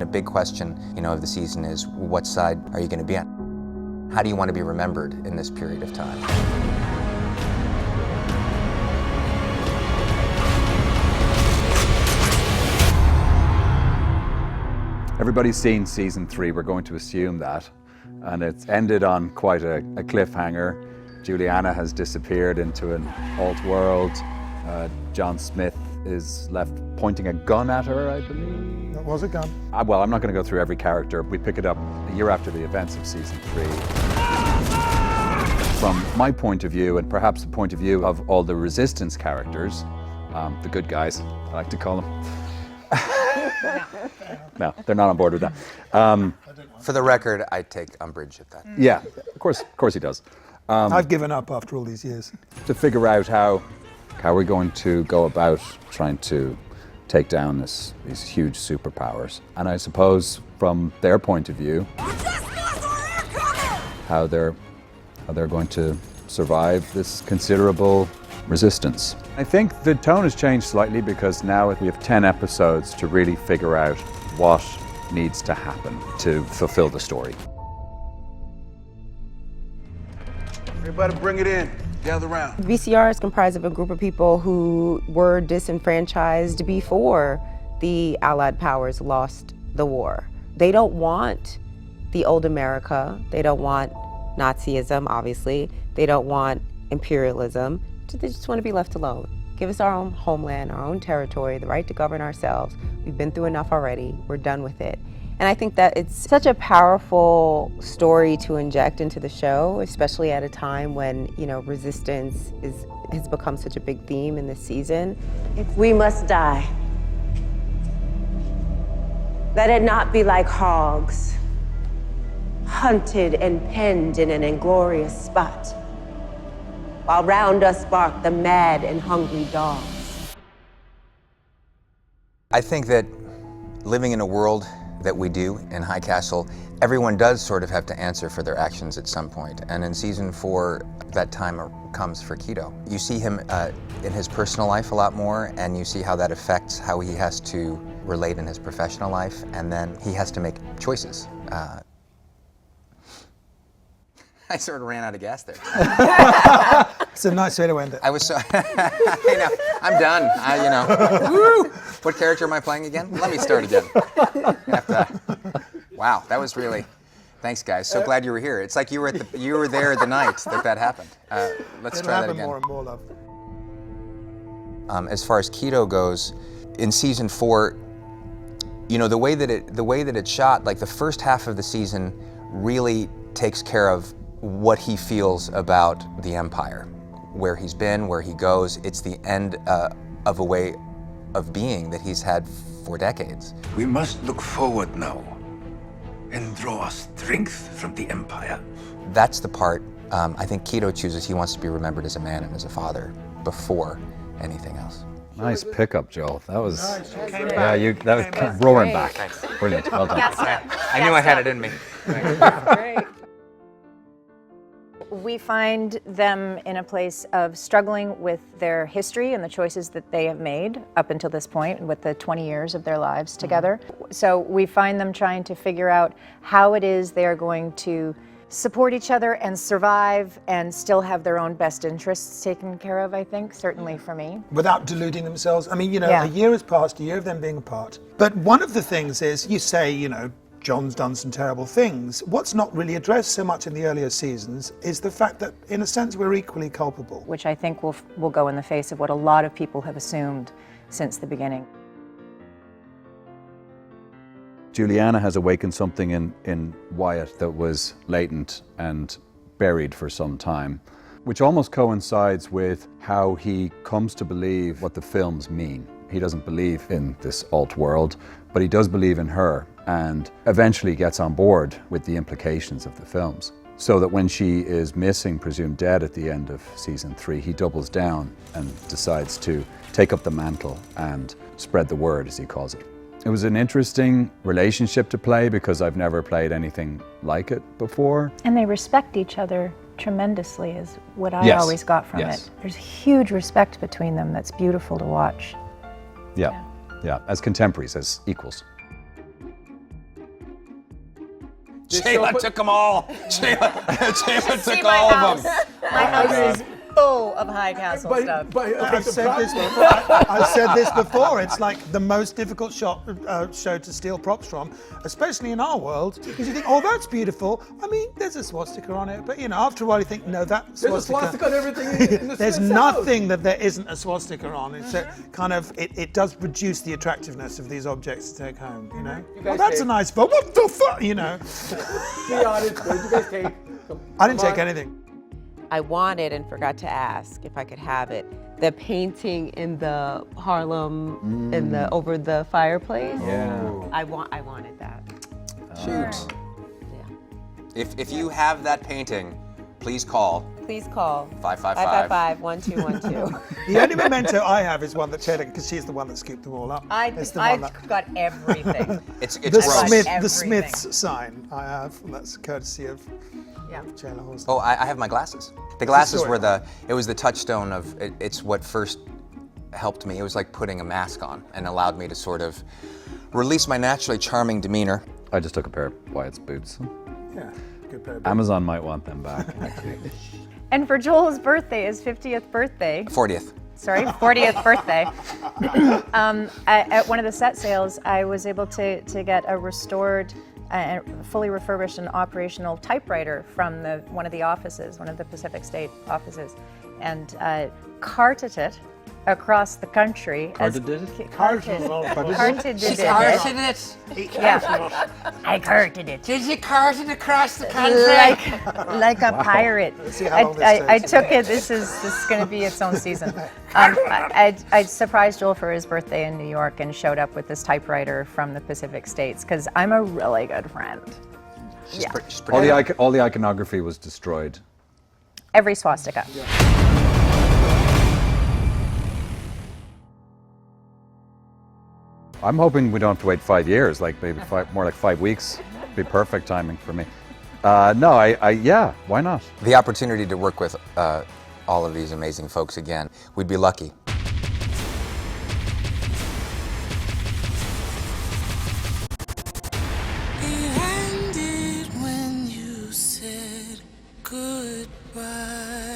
A big question, of the season is, what side are you going to be on? How do you want to be remembered in this period of time? Everybody's seen season 3, we're going to assume that. And it's ended on quite a cliffhanger. Juliana has disappeared into an alt world. John Smith is left pointing a gun at her, I believe. That was a gun. Well, I'm not going to go through every character. We pick it up a year after the events of season 3. From my point of view, and perhaps the point of view of all the Resistance characters, the good guys, I like to call them. No, they're not on board with that. For the record, I take umbrage at that. Yeah, of course he does. I've given up after all these years. To figure out how we're going to go about trying to take down these huge superpowers. And I suppose from their point of view, how they're going to survive this considerable resistance. I think the tone has changed slightly because now we have 10 episodes to really figure out what needs to happen to fulfill the story. Everybody bring it in. Gather around. VCR is comprised of a group of people who were disenfranchised before the Allied powers lost the war. They don't want the old America. They don't want Nazism, obviously. They don't want imperialism. They just want to be left alone. Give us our own homeland, our own territory, the right to govern ourselves. We've been through enough already. We're done with it. And I think that it's such a powerful story to inject into the show, especially at a time when, resistance has become such a big theme in this season. If we must die, let it not be like hogs, hunted and penned in an inglorious spot, while round us bark the mad and hungry dogs. I think that living in a world that we do in High Castle, everyone does sort of have to answer for their actions at some point. And in season 4, that time comes for Keto. You see him in his personal life a lot more, and you see how that affects how he has to relate in his professional life, and then he has to make choices. I sort of ran out of gas there. It's a nice way to end it. I was so, I'm done. Woo! What character am I playing again? Let me start again. Wow, that was really, thanks guys. So glad you were here. It's like you were there the night that happened. Let's try that again. More and more, love. As far as Keto goes, in season 4, the way that it's shot, like the first half of the season really takes care of what he feels about the Empire, where he's been, where he goes. It's the end of a way of being that he's had for decades. We must look forward now and draw our strength from the Empire. That's the part I think Keto chooses. He wants to be remembered as a man and as a father before anything else. Nice pickup, Joel. That was, Nice. that was roaring back. Thanks. Brilliant, well done. I knew I had it in me. Great. We find them in a place of struggling with their history and the choices that they have made up until this point with the 20 years of their lives together. So we find them trying to figure out how it is they are going to support each other and survive and still have their own best interests taken care of, I think, certainly for me. Without deluding themselves. I mean, Yeah. a year has passed, a year of them being apart. But one of the things is, you say, John's done some terrible things. What's not really addressed so much in the earlier seasons is the fact that, in a sense, we're equally culpable. Which I think will go in the face of what a lot of people have assumed since the beginning. Juliana has awakened something in Wyatt that was latent and buried for some time, which almost coincides with how he comes to believe what the films mean. He doesn't believe in this alt world, but he does believe in her, and eventually gets on board with the implications of the films. So that when she is missing, presumed dead at the end of season 3, he doubles down and decides to take up the mantle and spread the word, as he calls it. It was an interesting relationship to play because I've never played anything like it before. And they respect each other tremendously is what I Yes. always got from Yes. it. There's huge respect between them that's beautiful to watch. Yeah, as contemporaries, as equals. Chelah took them all. Chelah took See all my of house. them. My house is full of high castle stuff. I've said this before. It's like the most difficult show to steal props from, especially in our world, because you think, oh, that's beautiful. I mean, there's a swastika on it, but you know, after a while, you think, no, that swastika. There's a swastika on everything in the There's Smiths nothing that there isn't a swastika on. It's a kind of it does reduce the attractiveness of these objects to take home. You know, You well, guys that's take- a nice photo. What the fuck? You know, Be honest, what did you guys take? I didn't take anything. I wanted and forgot to ask if I could have it. The painting in the Harlem in the over the fireplace. Yeah. I wanted that. Shoot. Yeah. If you have that painting, please call Please call 555. 555-1212. The only memento I have is one that Chelah, because she's the one that scooped them all up. It's the one I've that, got everything. It's the gross. Smith, Everything. the Smiths sign I have. And that's courtesy of Yeah. Chelah Horsdal. Oh, I have my glasses. The glasses story. were it was the touchstone of, it's what first helped me. It was like putting a mask on and allowed me to sort of release my naturally charming demeanor. I just took a pair of Wyatt's boots. Yeah, good pair of Amazon might want them back, actually. And for Joel's birthday, his 50th birthday, 40th. sorry, 40th birthday, at one of the set sales, I was able to get a restored, fully refurbished and operational typewriter from one of the offices, one of the Pacific State offices, and carted it across the country. Carted it? Carted it. Yeah. I carted it. Did you cart it across the country? Like a pirate. see how long this I takes. took it. This is going to be its own season. I surprised Joel for his birthday in New York and showed up with this typewriter from the Pacific States because I'm a really good friend. She's Yeah. pretty All the iconography was destroyed. Every swastika. I'm hoping we don't have to wait 5 years, like maybe more like 5 weeks. Be perfect timing for me. No, yeah, why not? The opportunity to work with all of these amazing folks again, we'd be lucky. It ended when you said goodbye.